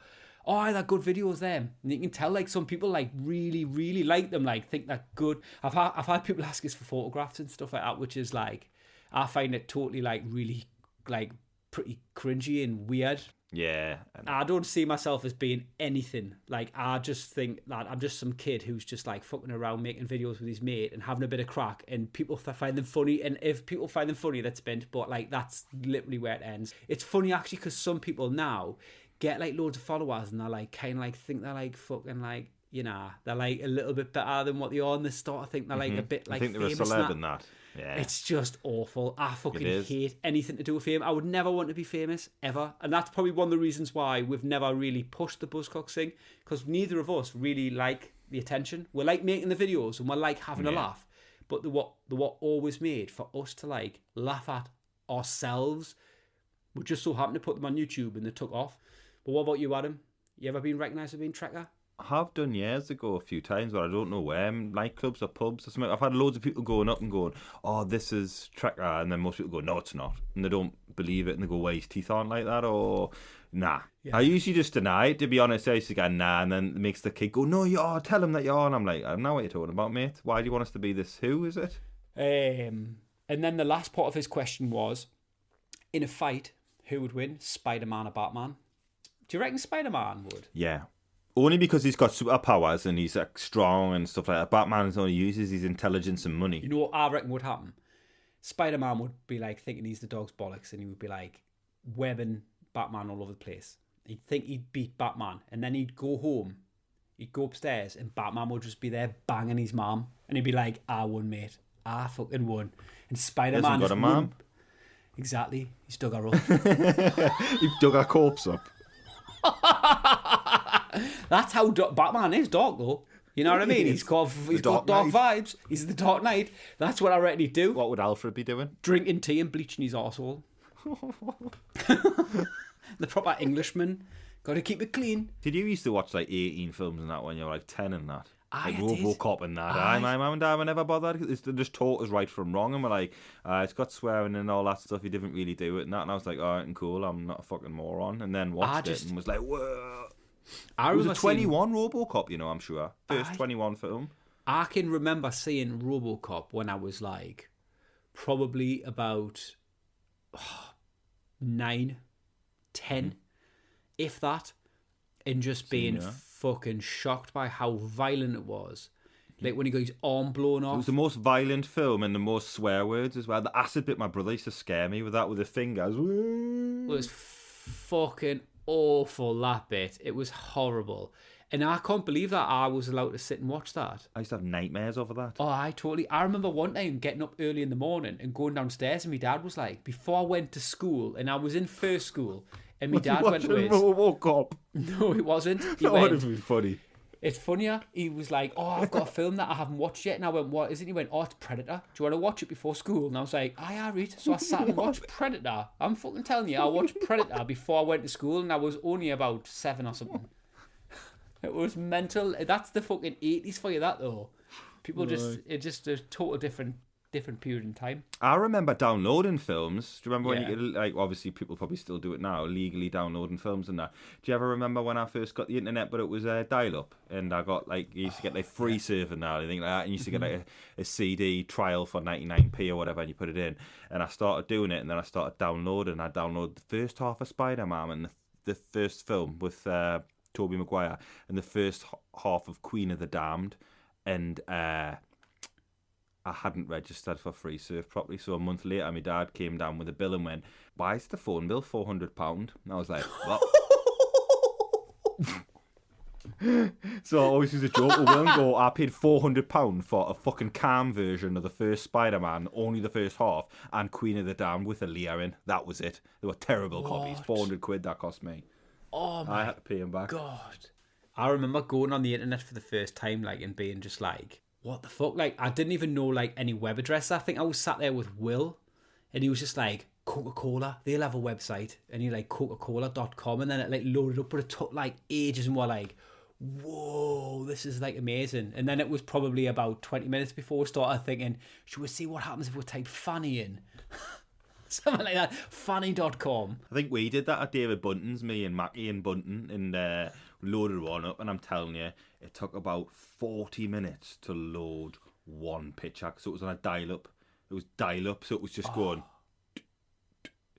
oh, they're good videos them. And you can tell like some people like really, really like them, like think they're good. I've had people ask us for photographs and stuff like that, which is like, I find it totally like really like pretty cringy and weird. Yeah. I don't see myself as being anything. Like, I just think that I'm just some kid who's just like fucking around making videos with his mate and having a bit of crack, and people find them funny. And if people find them funny, that's bent. But like, that's literally where it ends. It's funny actually because some people now get like loads of followers and they're like kind of like think they're like fucking like, you know, they're like a little bit better than what they are, and they start to think they're like a bit like I think they're a famous celeb in that. Yeah. It's just awful. I fucking hate anything to do with fame. I would never want to be famous ever, and that's probably one of the reasons why we've never really pushed the Buzzcocks thing, because neither of us really like the attention. We like making the videos and we like having a laugh, but they were always made for us to like laugh at ourselves. We just so happened to put them on YouTube and they took off. But what about you, Adam? You ever been recognised as being Trekker? I have done years ago a few times, but I don't know where, nightclubs or pubs or something. I've had loads of people going up and going, oh, this is Trekker, and then most people go, no, it's not, and they don't believe it, and they go, well, his teeth aren't like that, or nah. Yeah. I usually just deny it, to be honest. I used to go, nah, and then it makes the kid go, no, you are, tell him that you are, and I'm like, I don't know what you're talking about, mate. Why do you want us to be this? Who is it? And then the last part of his question was, in a fight, who would win, Spider-Man or Batman? Do you reckon Spider-Man would? Yeah. Only because he's got superpowers and he's like strong and stuff like that. Batman only uses his intelligence and money. You know what I reckon would happen? Spider-Man would be like thinking he's the dog's bollocks, and he would be like webbing Batman all over the place. He'd think he'd beat Batman, and then he'd go home. He'd go upstairs and Batman would just be there banging his mum, and he'd be like, I won, mate. I fucking won. And Spider-Man hasn't got a mum. Exactly. He's dug her up. He's dug her corpse up. That's how Batman is, dark though. You know what I mean? He's got dark vibes. He's the Dark Knight. That's what I reckon he'd do. What would Alfred be doing? Drinking tea and bleaching his arsehole. The proper Englishman. Got to keep it clean. Did you used to watch like 18 films and that when you were like 10 and that? Like RoboCop and that. My mum and dad were never bothered. They just taught us right from wrong, and we're like, it's got swearing and all that stuff. You didn't really do it and that. And I was like, all right, and cool. I'm not a fucking moron. And then watched it and was like, whoa. It was a 21 RoboCop, you know, I'm sure. First 21 film. I can remember seeing RoboCop when I was like probably about 9, 10, if that, and just being fucking shocked by how violent it was. Like when he got his arm blown It off. was the most violent film and the most swear words as well. The acid bit, my brother used to scare me with that with his fingers. It was fucking awful, that bit. It was horrible. And I can't believe that I was allowed to sit and watch that. I used to have nightmares over that. Oh, I remember one time getting up early in the morning and going downstairs, and my dad was like, before I went to school, and I was in first school, and my dad went to his... RoboCop. No, it wasn't. He That went, would have been funny. it's funnier. He was like, oh, I've got a film that I haven't watched yet. And I went, what is it? He went, oh, it's Predator. Do you want to watch it before school? And I was like, aye, I read. So I sat and watched Predator. I'm fucking telling you, I watched Predator before I went to school, and I was only about 7 or something. It was mental. That's the fucking 80s for you, that though. People it's just a total different period in time. I remember downloading films. Do you remember when Yeah. you could, like, obviously people probably still do it now, legally downloading films and that. Do you ever remember when I first got the internet, but it was dial-up, and I got like, you used to get like free serving now, anything like that, and you used to get like a CD trial for 99p or whatever, and you put it in, and I started doing it, and then I started downloading. I downloaded the first half of Spider-Man and the first film with Tobey Maguire, and the first half of Queen of the Damned, and I hadn't registered for free surf properly, so a month later my dad came down with a bill and went, why is the phone bill £400? And I was like, what? So I always use a joke with Will and go, I paid £400 for a fucking calm version of the first Spider-Man, only the first half, and Queen of the Damned with a Leah in. That was it. They were terrible copies. £400 that cost me. Oh I my had to pay him back. God. I remember going on the internet for the first time, like, and being just like, what the fuck? Like, I didn't even know, like, any web address. I think I was sat there with Will, and he was just like, Coca-Cola, they'll have a website. And he like, Coca-Cola.com, and then it like loaded up, but it took like ages, and we're like, whoa, this is like amazing. And then it was probably about 20 minutes before we started thinking, should we see what happens if we type Fanny in? Something like that. Fanny.com. I think we did that at David Bunton's, me and Mackie and Bunton, and loaded one up, and I'm telling you, it took about 40 minutes to load one picture, so it was on a dial-up. It was dial-up, so it was just going...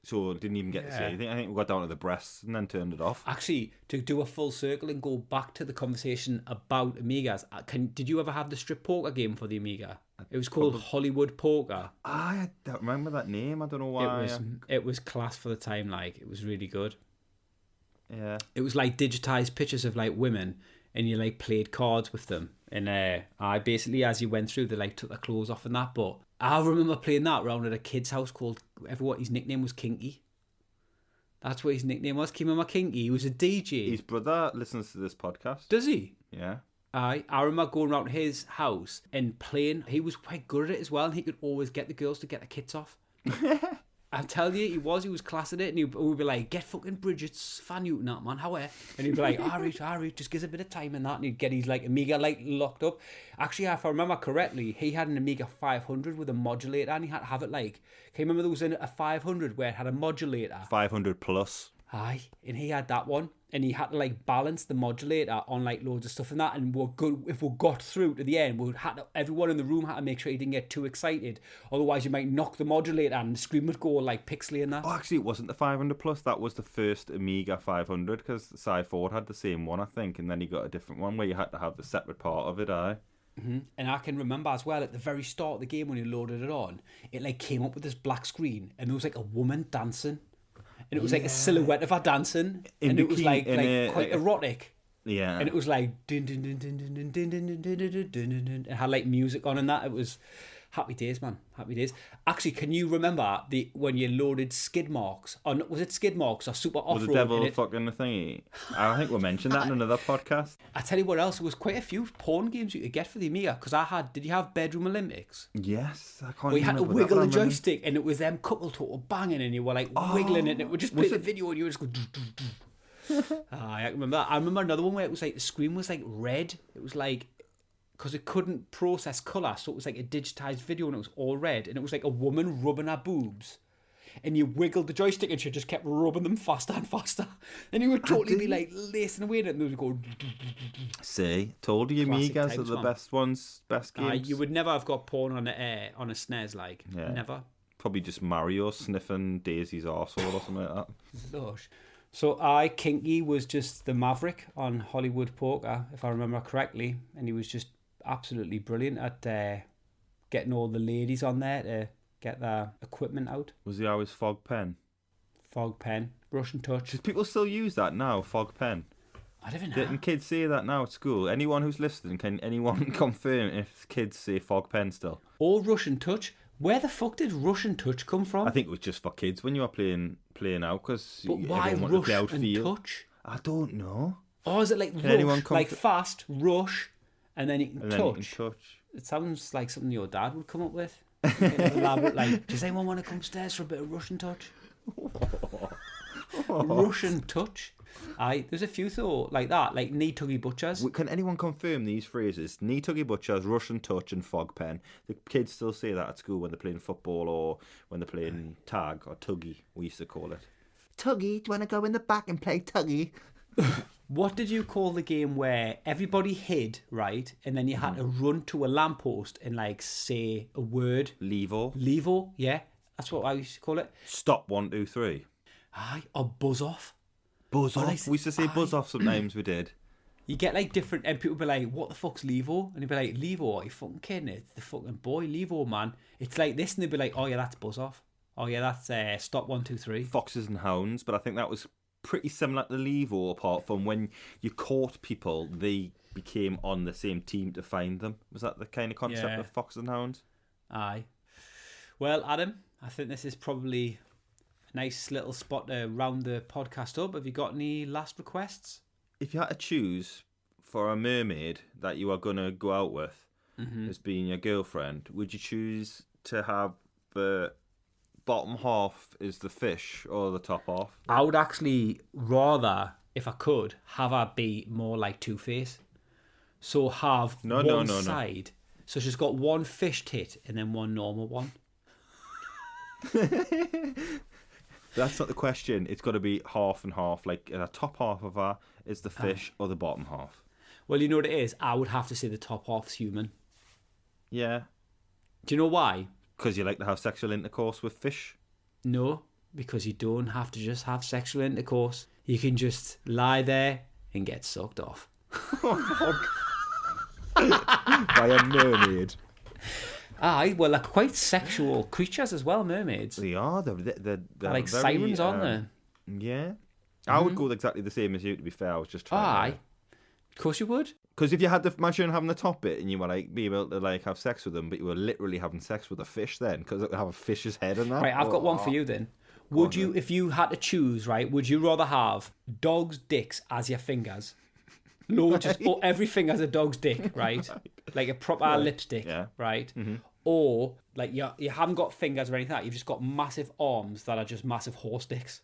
So it didn't even get to see anything. I think we got down to the breasts and then turned it off. Actually, to do a full circle and go back to the conversation about Amigas, did you ever have the strip poker game for the Amiga? It was called Hollywood Poker. I don't remember that name. I don't know why. It was class for the time. Like, it was really good. Yeah. It was like digitized pictures of like women, and you like played cards with them. And I basically, as you went through, they like took their clothes off and that. But I remember playing that around at a kid's house called, everyone, his nickname was Kinky. That's what his nickname was. Can you remember Kinky? He was a DJ. His brother listens to this podcast. Does he? Yeah. I remember going around to his house and playing. He was quite good at it as well, and he could always get the girls to get their kits off. I'm telling you, he was class at it, and we'd be like, get fucking Bridget's fan you that, man, how are? And he'd be like, Ari, just gives a bit of time and that, and he'd get his like Amiga like locked up. Actually, if I remember correctly, he had an Amiga 500 with a modulator, and he had to have it like, can you remember there was a 500 where it had a modulator? 500 plus. Aye, and he had that one, and he had to like balance the modulator on like loads of stuff and that, and we're good. If we got through to the end, everyone in the room had to make sure he didn't get too excited, otherwise you might knock the modulator and the screen would go like pixely and that. Oh, actually, it wasn't the 500 plus. That was the first Amiga 500, because Cy Ford had the same one, I think, and then he got a different one where you had to have the separate part of it. Aye. Mm-hmm. And I can remember as well at the very start of the game when you loaded it on, it like came up with this black screen, and there was like a woman dancing. And it was like a silhouette of her dancing, and it was like quite erotic. Yeah. And it was like din din din din din din din din din din din din. It had like music on and that. It was happy days, man. Happy days. Actually, can you remember when you loaded skid marks? Or was it skid marks or super off-road? Was the devil fucking thingy? I think we mentioned that in another podcast. I tell you what else, there was quite a few porn games you could get for the Amiga, because did you have Bedroom Olympics? Yes, I can't where you had to remember wiggle that, the joystick, and it was them couple total banging, and you were like wiggling it, and it would just play the video, and you would just go... I remember that. I remember another one where it was like the screen was like red. It was like, because it couldn't process colour, so it was like a digitised video, and it was all red, and it was like a woman rubbing her boobs, and you wiggled the joystick and she just kept rubbing them faster and faster, and you would totally be like lacing away at it, and it would go... See, told you Amigas are the best ones, best games. You would never have got porn on a SNES, like, never. Probably just Mario sniffing Daisy's arsehole or something like that. Lush. So Kinky was just the maverick on Hollywood Poker, if I remember correctly, and he was just absolutely brilliant at getting all the ladies on there to get their equipment out. Was he always fog pen? Fog pen, Russian touch. Do people still use that now, fog pen? I don't even know. Didn't kids say that now at school? Anyone who's listening, can anyone confirm if kids say fog pen still? Or Russian touch. Where the fuck did Russian touch come from? I think it was just for kids when you were playing out, because But why everyone wanted to play rush and outfield. touch? I don't know. Or is it like Can anyone rush, like comf- fast, rush, and then you can And then touch? you can touch. It sounds like something your dad would come up with. Elaborate, like, does anyone want to come upstairs for a bit of Russian touch? Russian touch? There's a few though, like that, like knee tuggy butchers. Can anyone confirm these phrases? Knee tuggy butchers, Russian touch, and fog pen. The kids still say that at school when they're playing football or when they're playing tag or tuggy, we used to call it. Tuggy, do you want to go in the back and play tuggy? What did you call the game where everybody hid, right, and then you had to run to a lamppost and like say a word? Levo. Levo, yeah, that's what I used to call it. Stop 1, 2, 3. Or buzz off. Buzz Well, off. We used to say buzz off sometimes. We did. You get like different, and people be like, "What the fuck's Levo?" And you'd be like, "Levo, are you fucking kidding? It's the fucking boy, Levo, man. It's like this," and they'd be like, "Oh yeah, that's buzz off. Oh yeah, that's stop 1, 2, 3." Foxes and hounds, but I think that was pretty similar to Levo, apart from when you caught people, they became on the same team to find them. Was that the kind of concept Yeah. of foxes and hounds? Aye. Well, Adam, I think this is probably a nice little spot to round the podcast up. Have you got any last requests? If you had to choose for a mermaid that you are going to go out with as being your girlfriend, would you choose to have the bottom half is the fish or the top half? I would actually rather, if I could, have her be more like Two-Face. So have one side. So she's got one fish tit and then one normal one. That's not the question. It's got to be half and half. Like the top half of her is the fish or the bottom half. Well, you know what it is? I would have to say the top half's human. Yeah. Do you know why? Because you like to have sexual intercourse with fish? No, because you don't have to just have sexual intercourse. You can just lie there and get sucked off. By a mermaid. Aye, well, they're quite sexual creatures as well, mermaids. They are. They're like very, sirens, aren't they? Yeah. I would go exactly the same as you, to be fair. I was just trying Aye. Of course you would. Because if you had the imagine having the top bit and you were like be able to like have sex with them, but you were literally having sex with a fish then, because it would have a fish's head in that. Right, I've got one for you then. Would you, if you had to choose, right, would you rather have dogs' dicks as your fingers? No, just every finger's a dog's dick, right? Like a proper lipstick, right? Or like you haven't got fingers or anything like that. You've just got massive arms that are just massive horse dicks.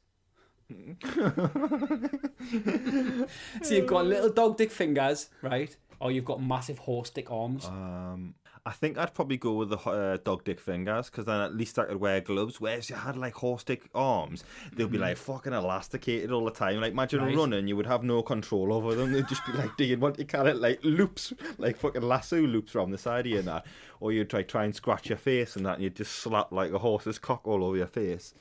So you've got little dog dick fingers, right? Or you've got massive horse dick arms. I think I'd probably go with the dog dick fingers, because then at least I could wear gloves. Whereas you had like horse dick arms, they'd be like fucking elasticated all the time. Like imagine running, you would have no control over them. They'd just be like doing what you call it, like loops, like fucking lasso loops from the side of you and that. Or you'd try and scratch your face and that, and you'd just slap like a horse's cock all over your face.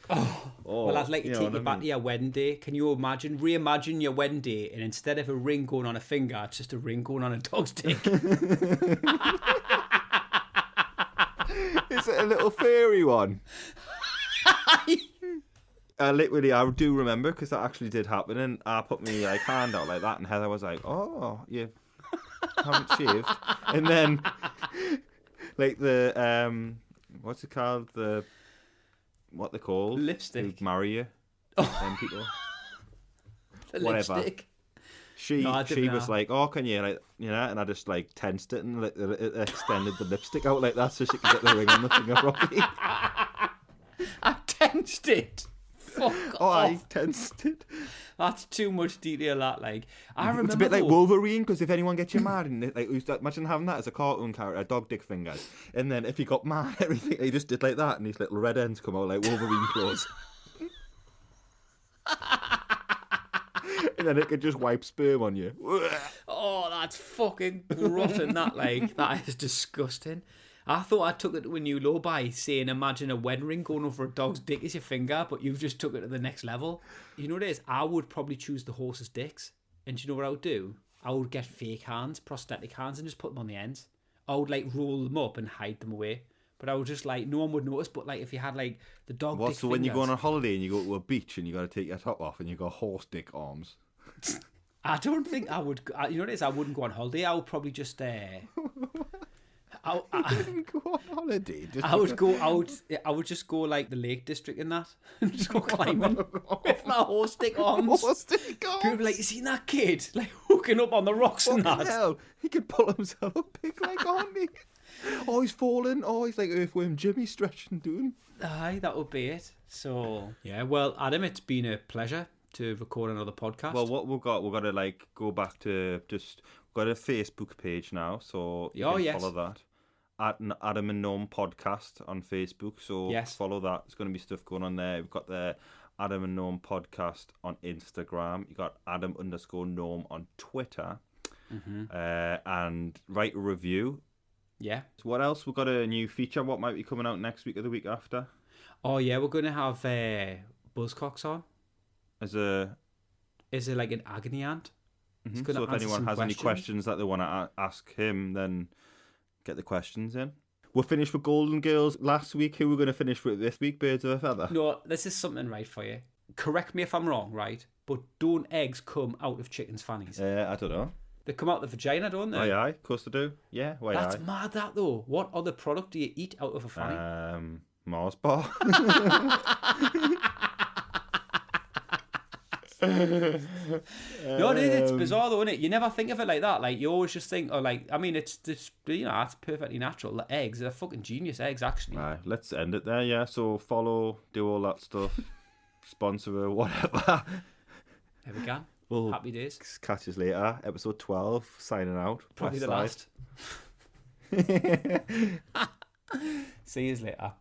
Well, I'd like to take you back to your wedding day. Can you reimagine your wedding day, and instead of a ring going on a finger, it's just a ring going on a dog's dick. Is it a little fairy one? Literally, I do remember, because that actually did happen, and I put my like hand out like that, and Heather was like, "Oh, you haven't shaved," and then like the what's it called? What they called? Lipstick. Who marry you? People. The Whatever. lipstick. She didn't was know. like, "Oh, can you and I just like tensed it and extended the lipstick out like that so she could get the ring on the finger properly. I tensed it. Fuck off. I tensed it. That's too much detail. That I remember. It's a bit like Wolverine, because if anyone gets you mad, and like imagine having that as a cartoon character, dog dick fingers, and then if he got mad, everything he just did like that, and these little red ends come out like Wolverine claws. And then it could just wipe sperm on you. Oh, that's fucking rotten. That is disgusting. I thought I took it to a new low by saying, imagine a wedding ring going over a dog's dick as your finger, but you've just took it to the next level. You know what it is? I would probably choose the horse's dicks. And do you know what I would do? I would get fake hands, prosthetic hands, and just put them on the ends. I would like roll them up and hide them away. But I would just like, no one would notice, but like if you had like the dog dick So when you go on fingers- a holiday and you go to a beach and you got to take your top off and you got horse dick arms. I don't think I would. You know what it is? I wouldn't go on holiday. I would probably just. You didn't go on holiday. I would just go like the Lake District in that and just go climbing with my horse dick arms. Horse dick arms. People are like, you seen that kid like hooking up on the rocks and Fucking that? hell, he could pull himself up big like on me. Oh, he's falling. Oh, he's like Earthworm Jimmy stretching doing. Aye, that would be it. So yeah, well, Adam, it's been a pleasure to record another podcast. Well, what we've got to like go back to just. We've got a Facebook page now, so you can follow that. At Adam and Gnome Podcast on Facebook, so yes, follow that. There's going to be stuff going on there. We've got the Adam and Gnome Podcast on Instagram. You got Adam_Gnome on Twitter, and write a review. Yeah. So what else? We've got a new feature. What might be coming out next week or the week after? Oh yeah, we're going to have Buzzcocks on. Is it like an agony ant? Mm-hmm. So if anyone has any questions that they want to ask him, then get the questions in. We're finished with Golden Girls last week. Who we're going to finish with this week? Birds of a Feather. No, this is something right for you. Correct me if I'm wrong, right? But don't eggs come out of chickens' fannies? I don't know. They come out the vagina, don't they? Aye, of course they do. Yeah, why? That's mad, that though. What other product do you eat out of a fanny? Mars bar. No, it's bizarre though, isn't it? You never think of it like that. Like you always just think, I mean, it's that's perfectly natural. The eggs, they're fucking genius eggs, actually. Right, let's end it there. Yeah, so follow, do all that stuff, sponsor, whatever. There we go. Well, happy days. Catch us later. Episode 12. Signing out. Probably the West last. See you later.